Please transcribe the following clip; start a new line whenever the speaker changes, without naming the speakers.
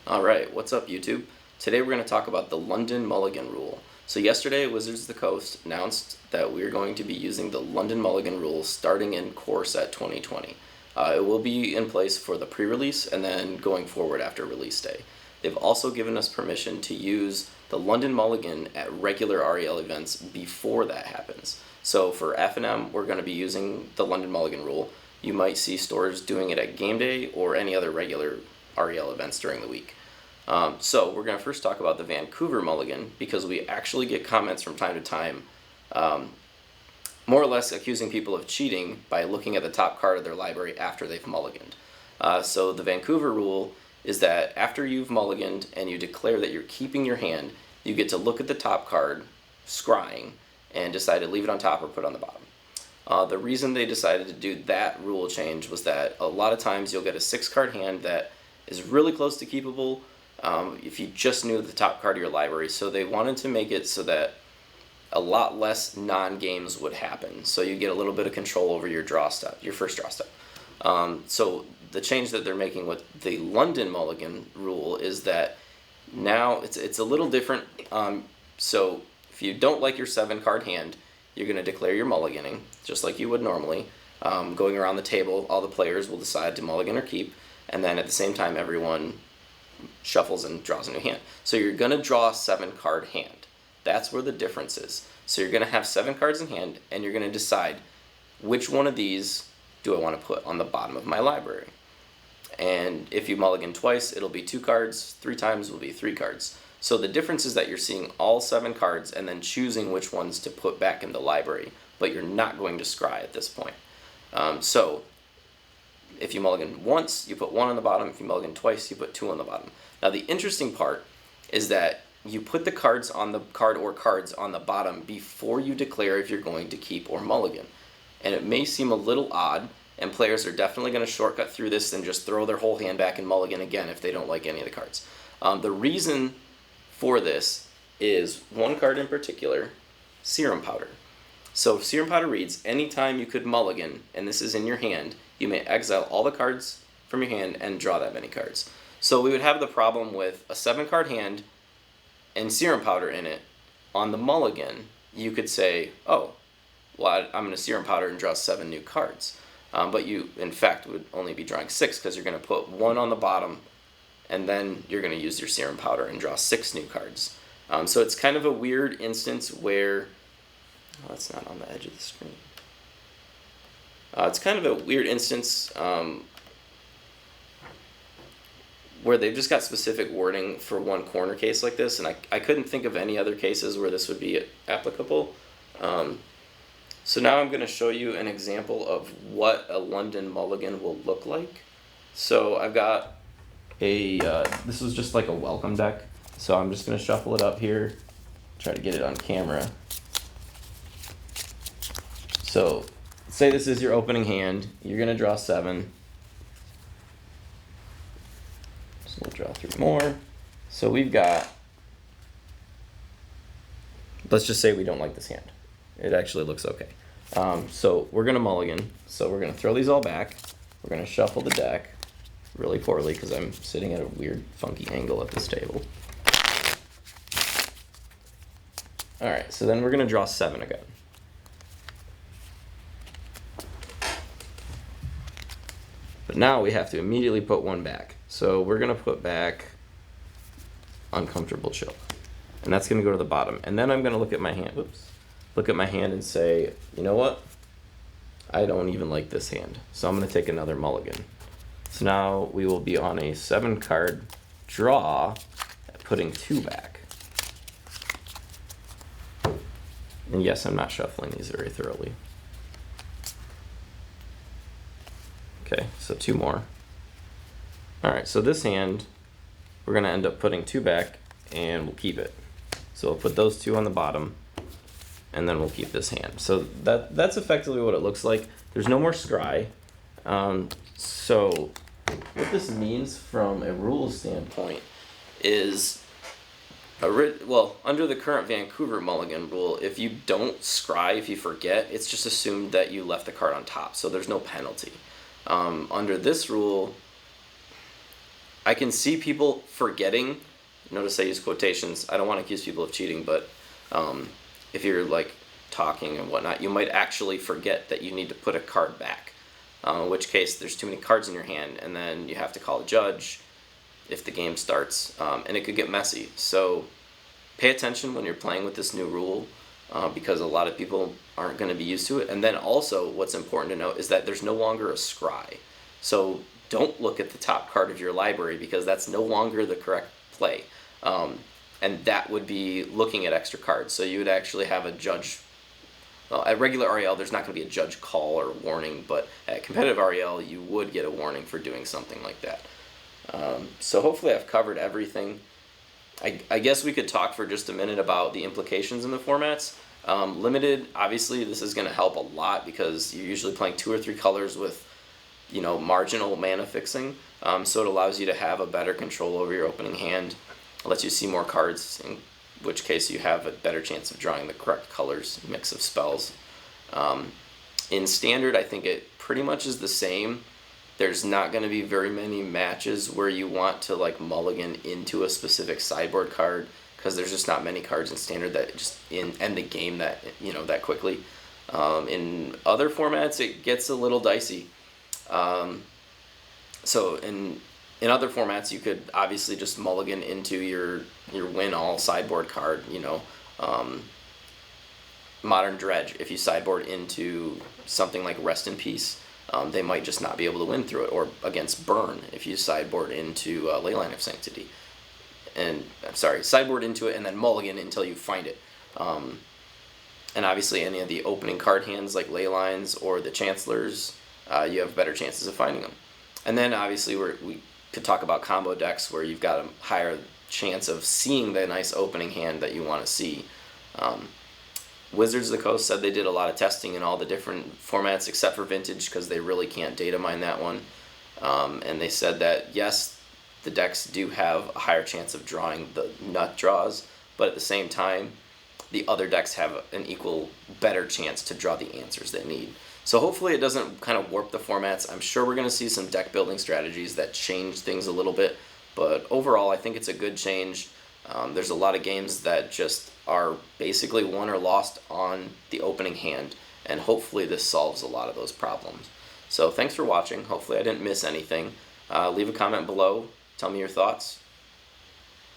Alright, what's up YouTube? Today we're going to talk about the London Mulligan rule. So yesterday Wizards of the Coast announced that we're going to be using the London Mulligan rule starting in core set 2020. It will be in place for the pre-release and then going forward after release day. They've also given us permission to use the London Mulligan at regular REL events before that happens. So for FNM, we're going to be using the London Mulligan rule. You might see stores doing it at game day or any other regular REL events during the week. So we're going to first talk about the Vancouver Mulligan because we actually get comments from time to time more or less accusing people of cheating by looking at the top card of their library after they've mulliganed. So the Vancouver rule is that after you've mulliganed and you declare that you're keeping your hand, you get to look at the top card, scrying, and decide to leave it on top or put it on the bottom. The reason they decided to do that rule change was that a lot of times you'll get a 6-card hand that is really close to keepable if you just knew the top card of your library. So they wanted to make it so that a lot less non-games would happen. So you get a little bit of control over your draw step, your first draw step. So the change that they're making with the London Mulligan rule is that now it's a little different. So if you don't like your 7-card hand, you're going to declare your mulliganing, just like you would normally. Going around the table, all the players will decide to mulligan or keep, and then at the same time everyone shuffles and draws a new hand. So you're going to draw a 7-card hand. That's where the difference is. So you're going to have 7 cards in hand, and you're going to decide which one of these do I want to put on the bottom of my library. And if you mulligan twice, it'll be 2 cards. 3 times will be 3 cards. So the difference is that you're seeing all 7 cards and then choosing which ones to put back in the library, but you're not going to scry at this point. So if you mulligan once, you put 1 on the bottom. If you mulligan twice, you put 2 on the bottom. Now the interesting part is that you put the cards on the card or cards on the bottom before you declare if you're going to keep or mulligan. And it may seem a little odd, and players are definitely going to shortcut through this and just throw their whole hand back and mulligan again if they don't like any of the cards. The reason for this is one card in particular, Serum Powder. So Serum Powder reads, anytime you could mulligan, and this is in your hand, you may exile all the cards from your hand and draw that many cards. So we would have the problem with a 7-card hand and Serum Powder in it. On the mulligan, you could say, oh, well, I'm going to Serum Powder and draw 7 new cards. But you, in fact, would only be drawing 6 because you're going to put 1 on the bottom, and then you're going to use your Serum Powder and draw 6 new cards. So it's kind of a weird instance where... Oh, that's not on the edge of the screen. It's kind of a weird instance where they've just got specific wording for one corner case like this, and I couldn't think of any other cases where this would be applicable. So now I'm going to show you an example of what a London Mulligan will look like. So I've got a, this was just like a welcome deck, so I'm just going to shuffle it up here, try to get it on camera. So say this is your opening hand, you're going to draw 7. So we'll draw 3 more. So we've got, let's just say we don't like this hand. It actually looks okay. So we're going to mulligan. So we're going to throw these all back. We're going to shuffle the deck really poorly because I'm sitting at a weird funky angle at this table. Alright, so then we're going to draw 7 again. But now we have to immediately put 1 back. So we're going to put back Uncomfortable Chill. And that's going to go to the bottom. And then I'm going to look at my hand. Whoops. Look at my hand and say, you know what? I don't even like this hand. So I'm going to take another mulligan. So now we will be on a 7-card draw, putting 2 back. And yes, I'm not shuffling these very thoroughly. Okay, so 2 more. Alright, so this hand, we're going to end up putting 2 back, and we'll keep it. So we'll put those 2 on the bottom, and then we'll keep this hand. So that's effectively what it looks like. There's no more scry. So what this means from a rules standpoint is, under the current Vancouver Mulligan rule, if you don't scry, if you forget, it's just assumed that you left the card on top, so there's no penalty. Under this rule, I can see people forgetting. Notice I use quotations. I don't want to accuse people of cheating, but if you're like talking and whatnot, you might actually forget that you need to put a card back. In which case, there's too many cards in your hand, and then you have to call a judge if the game starts, and it could get messy. So pay attention when you're playing with this new rule, because a lot of people aren't going to be used to it. And then also, what's important to note is that there's no longer a scry. So don't look at the top card of your library, because that's no longer the correct play. And that would be looking at extra cards. So you would actually have a judge. Well, at regular REL, there's not going to be a judge call or warning, but at competitive REL, you would get a warning for doing something like that. So hopefully I've covered everything. I guess we could talk for just a minute about the implications in the formats. Limited, obviously, this is going to help a lot because you're usually playing 2 or 3 colors with, marginal mana fixing. So it allows you to have a better control over your opening hand. It lets you see more cards, in which case you have a better chance of drawing the correct colors, mix of spells. In Standard, I think it pretty much is the same. There's not going to be very many matches where you want to like mulligan into a specific sideboard card, because there's just not many cards in Standard that just end the game that that quickly. In other formats, it gets a little dicey. So in other formats, you could obviously just mulligan into your win all sideboard card. Modern Dredge, if you sideboard into something like Rest in Peace, they might just not be able to win through it. Or against Burn, if you sideboard into Leyline of Sanctity. And, sideboard into it and then mulligan until you find it. And obviously any of the opening card hands like Leylines or the Chancellors, you have better chances of finding them. And then obviously we could talk about combo decks where you've got a higher chance of seeing the nice opening hand that you want to see. Wizards of the Coast said they did a lot of testing in all the different formats except for Vintage, because they really can't data mine that one. And they said that, yes, the decks do have a higher chance of drawing the nut draws, but at the same time, the other decks have an equal better chance to draw the answers they need. So hopefully it doesn't kind of warp the formats. I'm sure we're going to see some deck building strategies that change things a little bit, but overall I think it's a good change. There's a lot of games that just are basically won or lost on the opening hand, and hopefully this solves a lot of those problems. So thanks for watching. Hopefully I didn't miss anything. Leave a comment below. Tell me your thoughts.